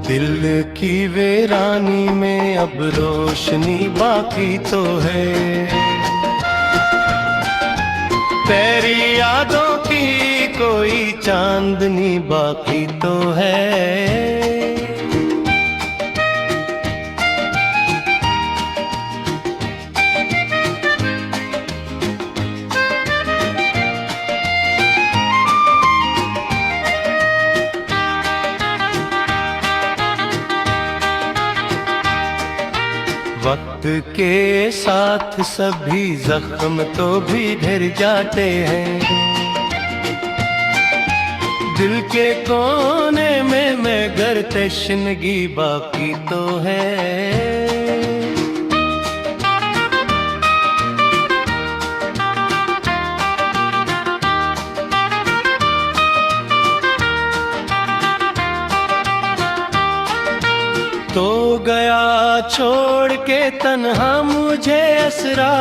दिल की वीरानी में अब रोशनी बाकी तो है, तेरी यादों की कोई चांदनी बाकी तो है। वक्त के साथ सभी जख्म तो बिखर जाते हैं, दिल के कोने में मगर तशनगी बाकी तो है। तो गया छोड़ के तन्हा मुझे असरा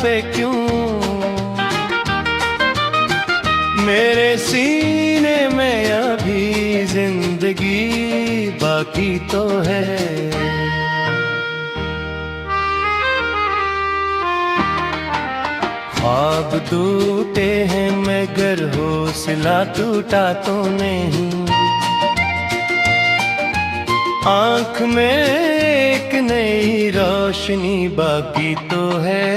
पे क्यों, मेरे सीने में अभी जिंदगी बाकी तो है। ख्वाब टूटे हैं मगर हौसला टूटा तो नहीं, आँख में एक नई रोशनी बाकी तो है।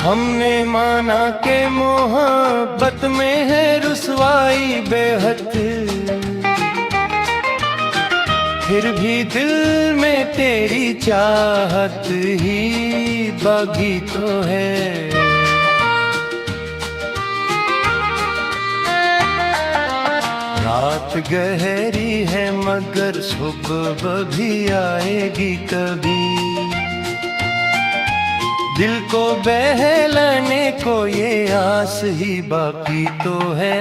हमने माना के मोहब्बत में है रुसवाई बेहद, फिर भी दिल में तेरी चाहत ही बाकी तो है। रात गहरी है मगर सुबह भी आएगी कभी, दिल को बहलाने को ये आस ही बाकी तो है।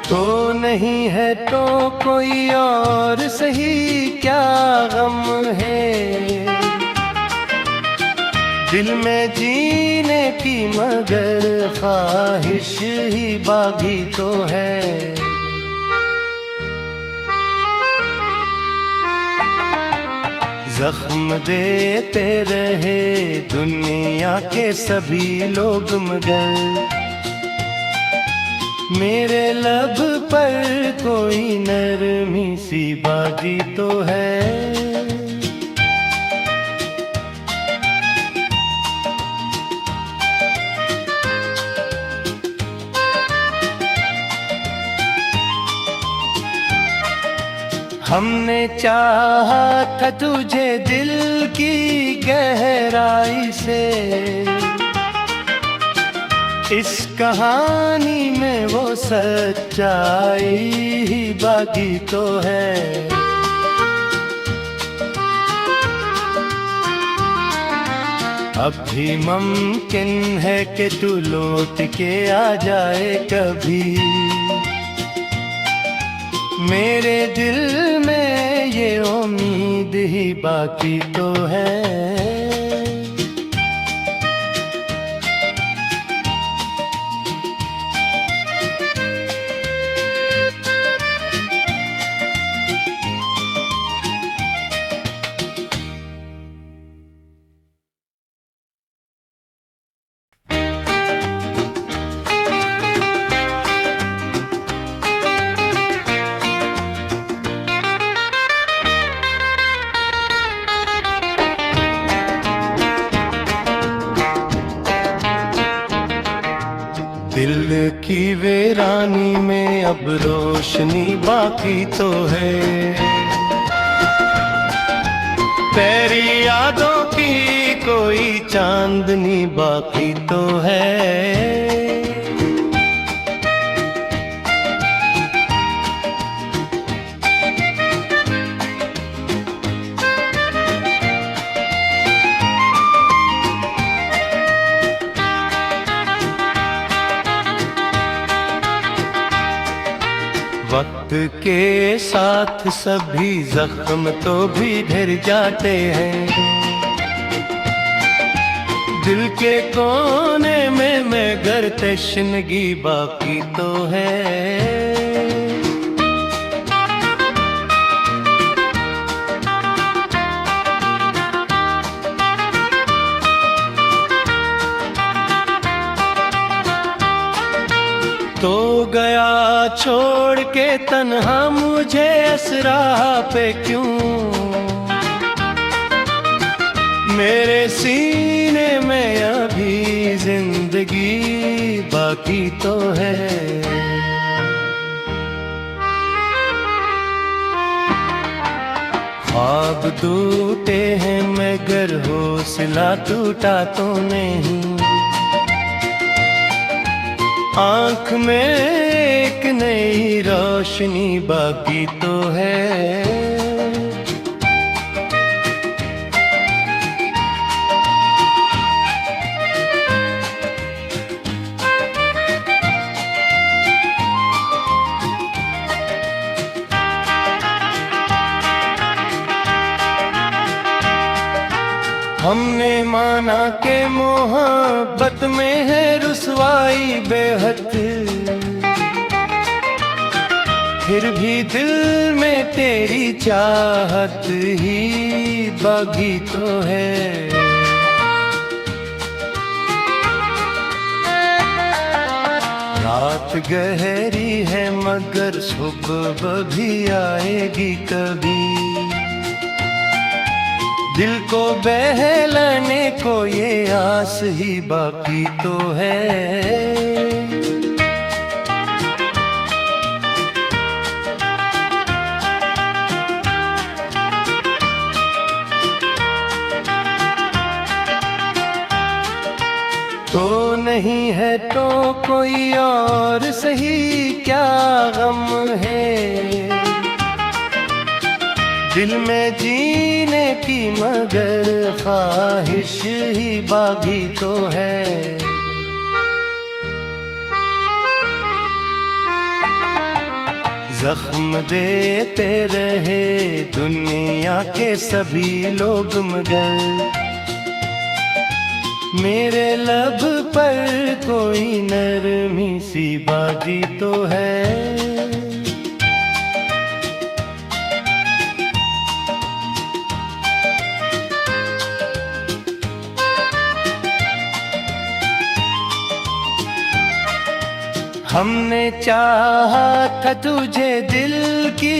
तो नहीं है तो कोई और सही क्या गम है, दिल में जीने की मगर ख्वाहिश ही बाकी तो है। जख्म देते रहे दुनिया के सभी लोग मगर मेरे लब पर कोई नरमी सी बाजी तो है। हमने चाहा था तुझे दिल की गहराई से, इस कहानी में वो सच्चाई ही बाकी तो है। अब भी मुमकिन है कि तू लौट के आ जाए कभी, मेरे दिल में ये उम्मीद ही बाकी तो है। दिल की वीरानी में अब रोशनी बाकी तो है, तेरी यादों की कोई चांदनी बाकी तो है। वक्त के साथ सभी जख्म तो भी ढर जाते हैं। दिल के कोने में मगर तशनगी बाकी तो है। तो गया छोड़ के तन्हा मुझे असरा पे क्यों, मेरे सीने में अभी जिंदगी बाकी तो है। ख्वाब टूटे हैं मगर हौसला टूटा तो नहीं। आँख में एक नई रोशनी बाकी तो है। हमने माना के मोहब्बत में है रुसवाई बेहद, फिर भी दिल में तेरी चाहत ही बाकी तो है। रात गहरी है मगर सुबह भी आएगी कभी। दिल को बहलाने को ये आस ही बाकी तो है। तो नहीं है तो कोई और सही क्या गम है। दिल में जीने की मगर ख्वाहिश ही बाकी तो है। जख्म देते रहे दुनिया के सभी लोग मगर मेरे लब पर कोई नरमी सी बाकी तो है। हमने चाहा था तुझे दिल की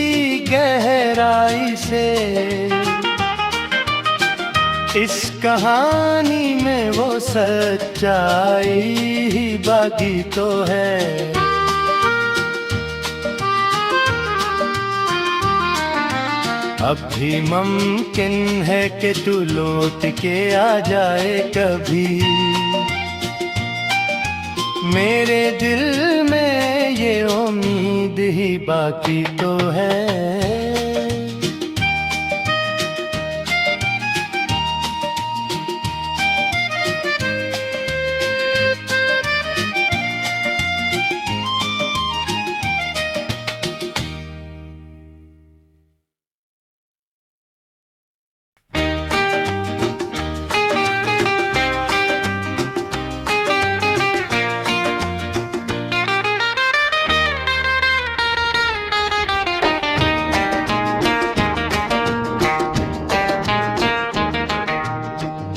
गहराई से, इस कहानी में वो सच्चाई ही बाकी तो है। अब भी मुमकिन है कि तू लौट के आ जाए कभी। मेरे दिल में ये उम्मीद ही बाकी तो है।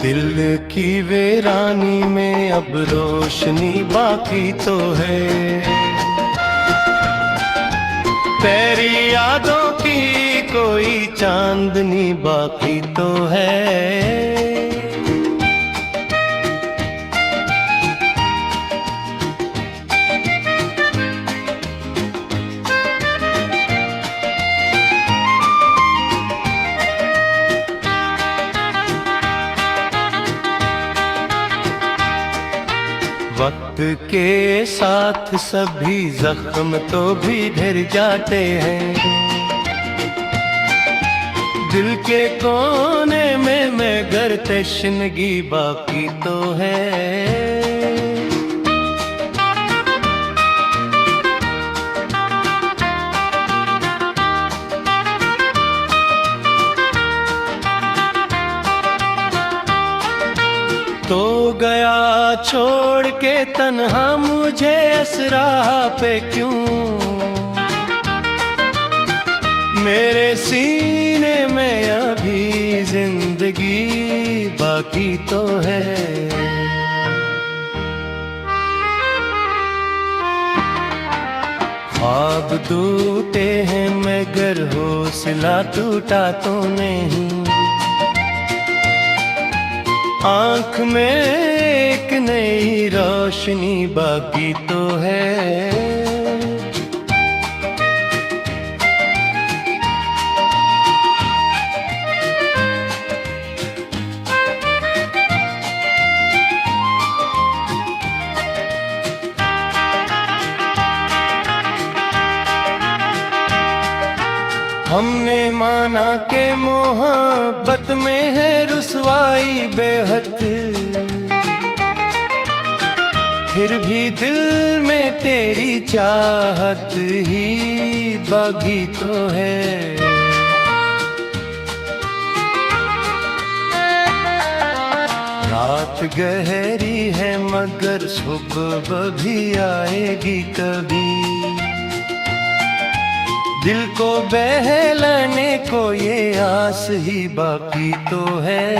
दिल की वीरानी में अब रोशनी बाकी तो है। तेरी यादों की कोई चांदनी बाकी तो है। वक्त के साथ सभी जख्म तो भी ढर जाते हैं। दिल के कोने में मगर तशनगी बाकी तो है। गया छोड़ के तन्हा मुझे असरा पे क्यों, मेरे सीने में अभी जिंदगी बाकी तो है। ख्वाब टूटे हैं मगर हौसला टूटा तो नहीं, आँख में एक नई रोशनी बाकी तो है। हमने माना के मोहब्बत में है रुसवाई बेहद, फिर भी दिल में तेरी चाहत ही बाकी तो है। रात गहरी है मगर सुबह भी आएगी कभी, दिल को बहलाने को ये आस ही बाकी तो है।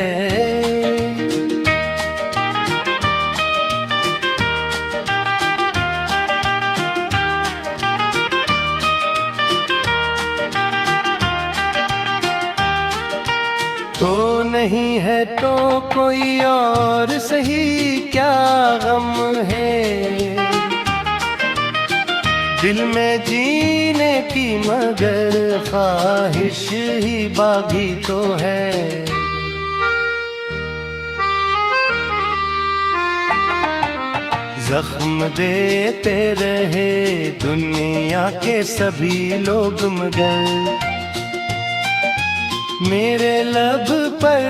तो नहीं है तो कोई और सही क्या गम है, दिल में जीने की मगर ख्वाहिश ही बाकी तो है। जख्म देते रहे दुनिया के सभी लोग मगर मेरे लब पर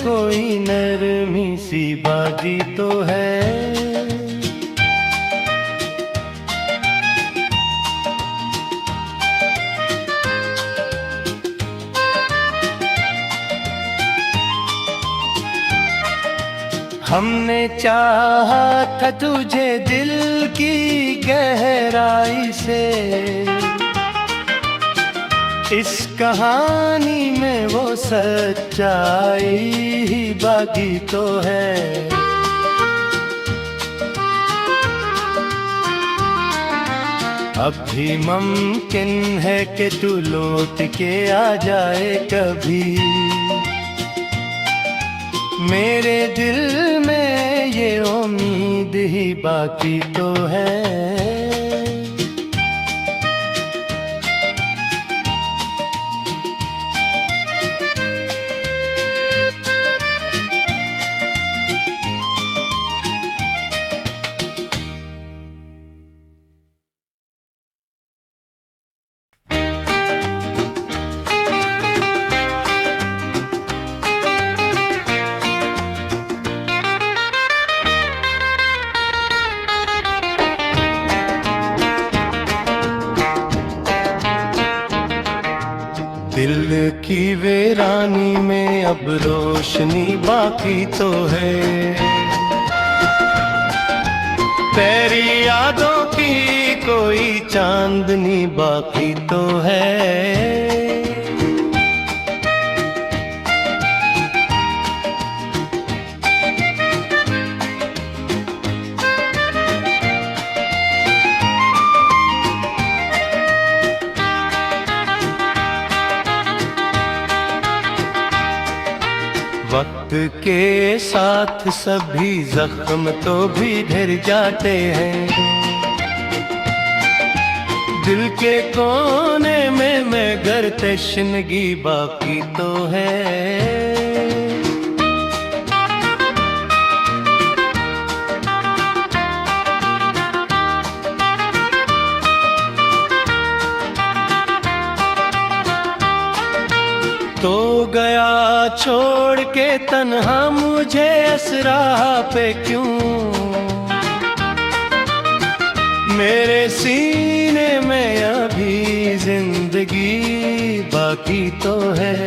कोई नरमी सी बाकी तो है। हमने चाहा था तुझे दिल की गहराई से, इस कहानी में वो सच्चाई ही बाकी तो है। अब भी मुमकिन है कि तू लौट के आ जाए कभी, मेरे दिल में ये उम्मीद ही बाकी तो है। दिल की वीरानी में अब रोशनी बाकी तो है, तेरी यादों की कोई चांदनी बाकी तो है। वक्त के साथ सभी जख्म तो भी ढर जाते हैं, दिल के कोने में मगर तशनगी बाकी तो है। तो गया छोड़ के तन्हा मुझे असरा पे क्यों, मेरे सीने में अभी जिंदगी बाकी तो है।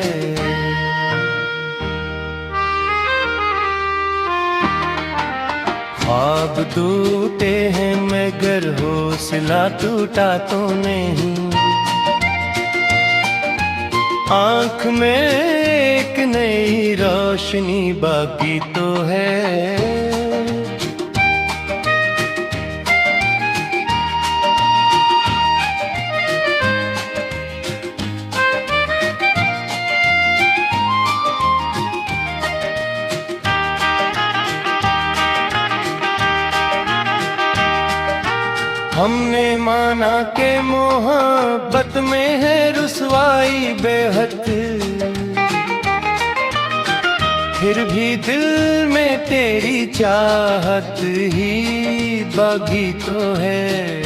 ख्वाब टूटे हैं मगर हौसला टूटा तो नहीं। आँख में एक नई रोशनी बाकी तो है। हमने माना के मोहब्बत में है रुसवाई बेहद, फिर भी दिल में तेरी चाहत ही बागी तो है।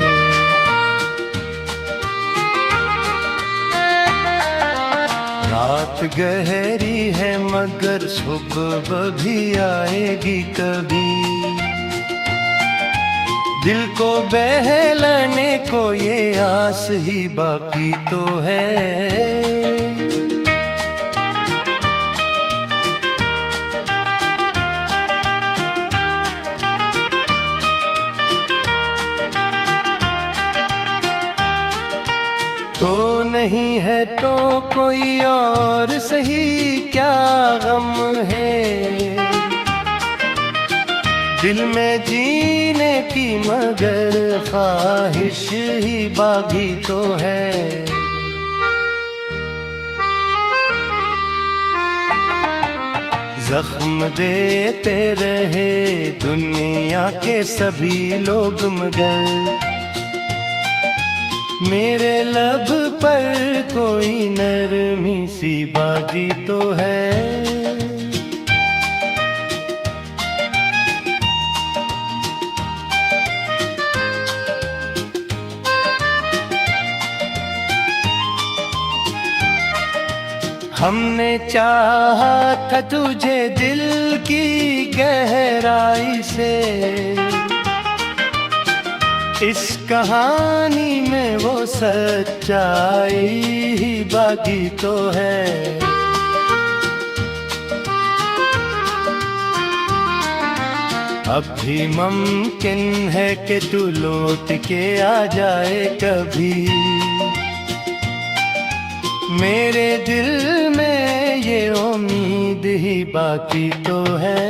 रात गहरी है मगर सुबह भी आएगी कभी। दिल को बहलाने को ये आस ही बाकी तो है। तो नहीं है तो कोई और सही, क्या गम है दिल में जीने की मगर ख्वाहिश ही बागी तो है। जख्म देते रहे दुनिया के सभी लोग मगर मेरे लब पर कोई नरमी सी बाजी तो है। हमने चाहा था तुझे दिल की गहराई से, इस कहानी में वो सच्चाई ही बाकी तो है। अब भी मुमकिन है कि तू लौट के आ जाए कभी। मेरे दिल में ये उम्मीद ही बाकी तो है।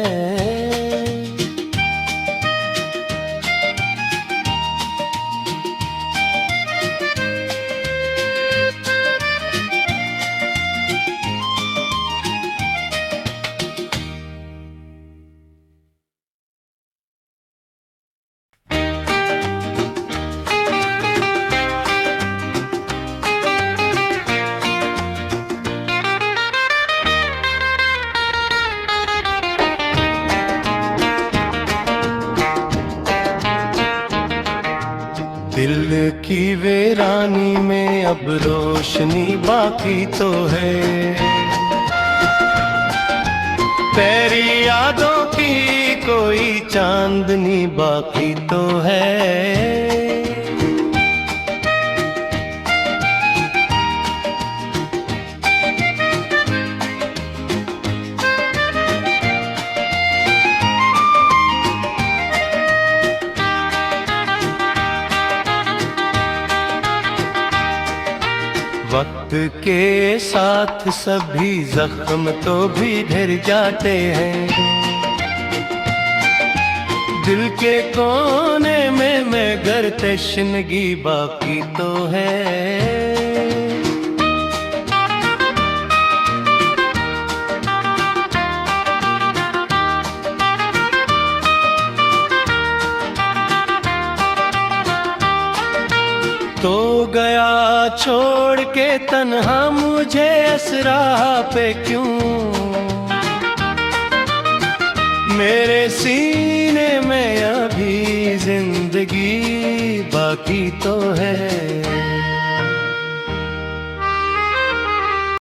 दिल की वीरानी में अब रोशनी बाकी तो है। तेरी यादों की कोई चांदनी बाकी तो है। वक्त के साथ सभी जख्म तो भी ढर जाते हैं। दिल के कोने में मगर तश्नगी बाकी तो है। तो गया छोड़ के तन्हा मुझे असरा पे क्यों, मेरे सीने में अभी जिंदगी बाकी तो है।